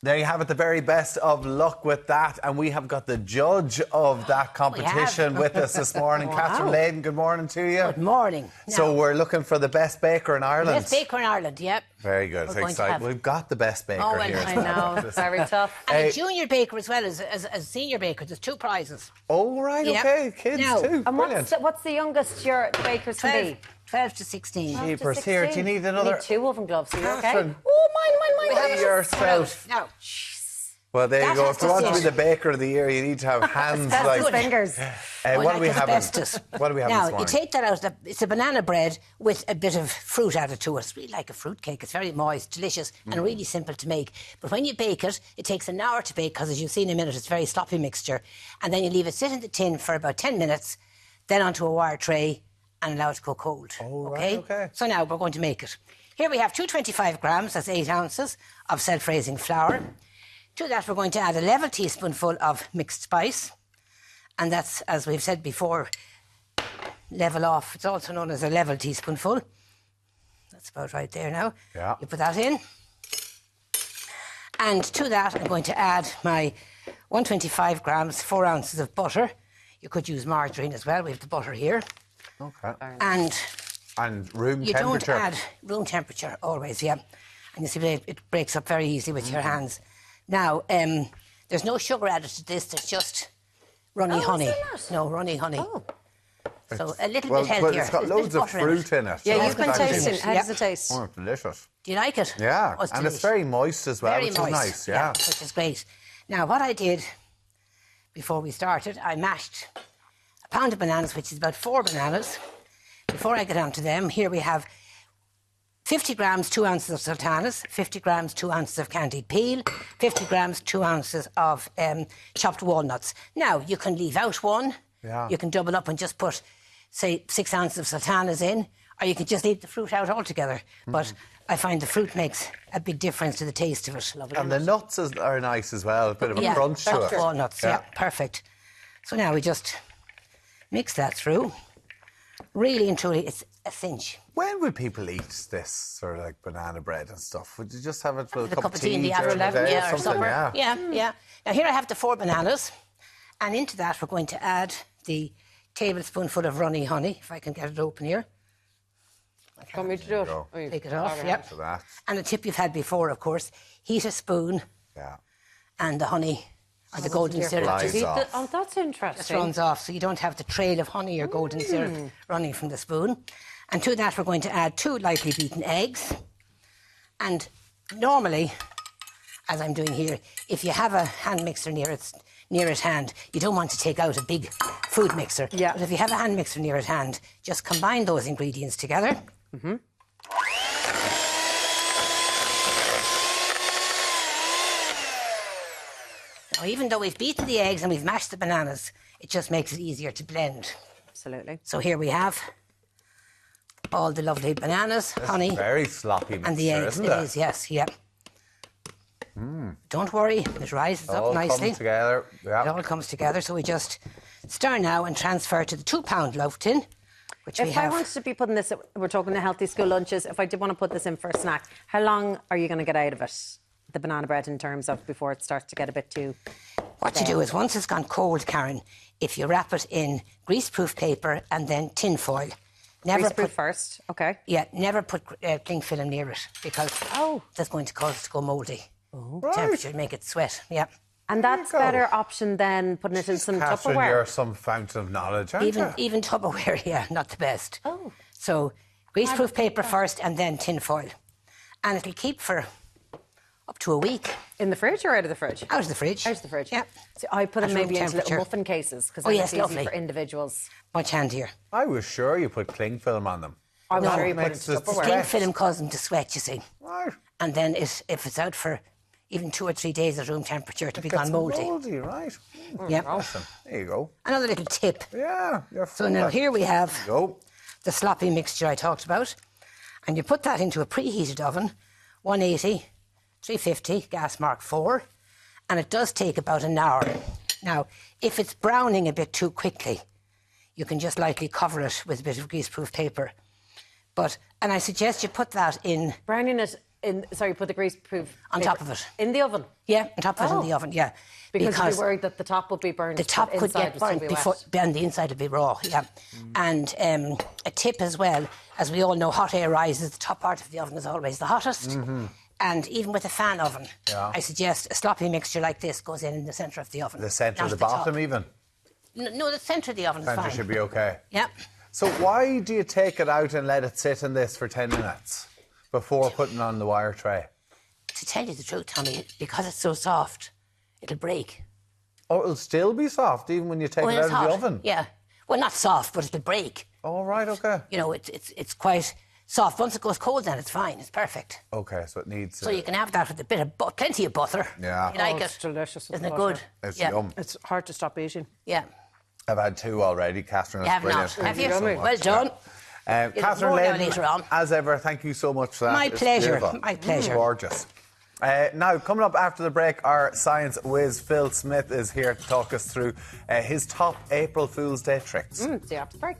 There you have it, the very best of luck with that. And we have got the judge of that competition with us this morning. Wow. Catherine Leyden, good morning to you. Good morning. So we're looking for the best baker in Ireland. Best baker in Ireland, yep. Very good. It's exciting. We've got the best baker here. I know, it's very tough. And a junior baker as well as senior baker. There's 2 prizes. Oh, right, Yep. okay. Kids Now, too. And Brilliant. what's the youngest your bakers can be? 12 to 16. Jeepers, here, do you need another? You need 2 oven gloves, are you okay? Catherine. Oh, mine. Be yourself. Now, Well, there you That go. has If you to want to be sit. the baker of the year, you need to have hands like... fingers. What do we have? asbestos. What do we have Now, this morning? you take that out. It's a banana bread with a bit of fruit added to it. It's really like a fruit cake. It's very moist, delicious, and really simple to make. But when you bake it, it takes an hour to bake because, as you'll see in a minute, it's a very sloppy mixture. And then you leave it sit in the tin for about 10 minutes, then onto a wire tray and allow it to go cold. Oh, right, okay. So now we're going to make it. Here we have 225 grams, that's 8 ounces, of self-raising flour. To that, we're going to add a level teaspoonful of mixed spice. And that's, as we've said before, level off. It's also known as a level teaspoonful. That's about right there now. Yeah. You put that in. And to that, I'm going to add my 125 grams, 4 ounces of butter. You could use margarine as well. We have the butter here. Okay. And room you temperature. don't add room temperature always, yeah. And you see, it breaks up very easily with your hands. Now, there's no sugar added to this. There's just runny honey. Is there not? No, runny honey. Oh. So a little Well, bit healthier. but it's got There's a bit loads of butter in fruit in it. Yeah, so you've been it's tasting. actually- How does Yeah. it taste? Oh, it's delicious. Do you like it? Yeah, Oh, it's and it's delicious. very moist as well, Very which moist. is nice. Yeah. Which is great. Now, what I did before we started, I mashed a pound of bananas, which is about 4 bananas. Before I get on to them, here we have 50 grams, 2 ounces of sultanas, 50 grams, 2 ounces of candied peel, 50 grams, 2 ounces of chopped walnuts. Now, you can leave out one. Yeah. You can double up and just put, say, 6 ounces of sultanas in, or you can just leave the fruit out altogether. But I find the fruit makes a big difference to the taste of it. Lovely. And the nuts are nice as well. A bit of a crunch to chopped it. walnuts, yeah, perfect. So now we just mix that through. Really and truly, it's a cinch. When would people eat this sort of like banana bread and stuff? Would you just have it with With a cup of tea in the during the afternoon, day yeah, or something? supper. Yeah. Yeah. Now here I have the 4 bananas, and into that we're going to add the tablespoonful of runny honey, if I can get it open here. Want me to do it? go. Oh, you- Take it off, Okay. yep. So that. And a tip you've had before, of course, heat a spoon Yeah. and the honey or the golden syrup Flies just off. Oh, that's interesting. runs off, so you don't have the trail of honey or golden syrup running from the spoon. And to that we're going to add 2 lightly beaten eggs. And normally, as I'm doing here, if you have a hand mixer near at hand, you don't want to take out a big food mixer. Yeah. But if you have a hand mixer near at hand, just combine those ingredients together. Mm-hmm. Now, even though we've beaten the eggs and we've mashed the bananas, it just makes it easier to blend. Absolutely. So here we have all the lovely bananas, honey, Very sloppy mixture, and the eggs. isn't It it? is, yes, yeah. Don't worry, it rises All up nicely. come together. It Yeah. all comes together, so we just stir now and transfer to the 2-pound loaf tin, which we If I have. wanted to be putting this, we're talking the healthy school lunches, if I did want to put this in for a snack, how long are you going to get out of it, the banana bread, in terms of before it starts to get a bit too... What you do is, once it's gone cold, Karen, if you wrap it in greaseproof paper and then tin foil, never Greaseproof put... first, okay. Yeah, never put cling film near it, because that's going to cause it to go mouldy. Temperature, make it sweat, yeah. And that's go. better option than putting it in some Catherine, Tupperware. you're some fountain of knowledge, aren't you? Even Tupperware, yeah, not the best. Oh. So greaseproof paper first and then tin foil. And it'll keep for up to a week. In the fridge or out of the fridge? Out of the fridge. Out of the fridge. Yeah. So I put them At room maybe into little temperature. muffin cases because Oh, yes, it's easy lovely. for individuals. Much handier. I was sure you put cling film on them. I'm No. sure you put it Makes into it Tupperware. Cling film causes them to sweat, you see. Right. And then if it's out for even 2 or 3 days at room temperature, it'll be Gets gone mouldy. mouldy, right. Yeah. Awesome. There you go. Another little tip. Yeah, you're So now here we have go. the sloppy mixture I talked about. And you put that into a preheated oven, 180, 350, gas mark 4. And it does take about an hour. Now, if it's browning a bit too quickly, you can just lightly cover it with a bit of greaseproof paper. And I suggest you put that in... Browning it Put the grease-proof on top of it. In the oven? Yeah, on top of it in the oven, yeah. Because you'd be worried that the top would be burned. The top could get burnt and the inside would be raw, yeah. And a tip as well, as we all know, hot air rises, the top part of the oven is always the hottest. And even with a fan oven, I suggest a sloppy mixture like this goes in the centre of the oven. The centre, the bottom even? No, the centre of the oven is fine. Centre should be okay. Yeah. So why do you take it out and let it sit in this for 10 minutes before putting on the wire tray? To tell you the truth, Tommy, because it's so soft, it'll break. Oh, it'll still be soft even when you take it out of the oven? Yeah. Well, not soft, but it'll break. Oh, right, okay. You know, it's quite soft. Once it goes cold, then it's fine. It's perfect. Okay, so it needs... So you can have that with a bit of plenty of butter. Yeah. You like it's delicious. Isn't it good? It's yum. It's hard to stop eating. Yeah. I've had 2 already, Catherine. You have brilliant. not, have you? So well done. Catherine Leyden, as ever, thank you so much for that. My pleasure. My pleasure. Gorgeous. Now, coming up after the break, our science whiz Phil Smith is here to talk us through his top April Fool's Day tricks. See you after the break.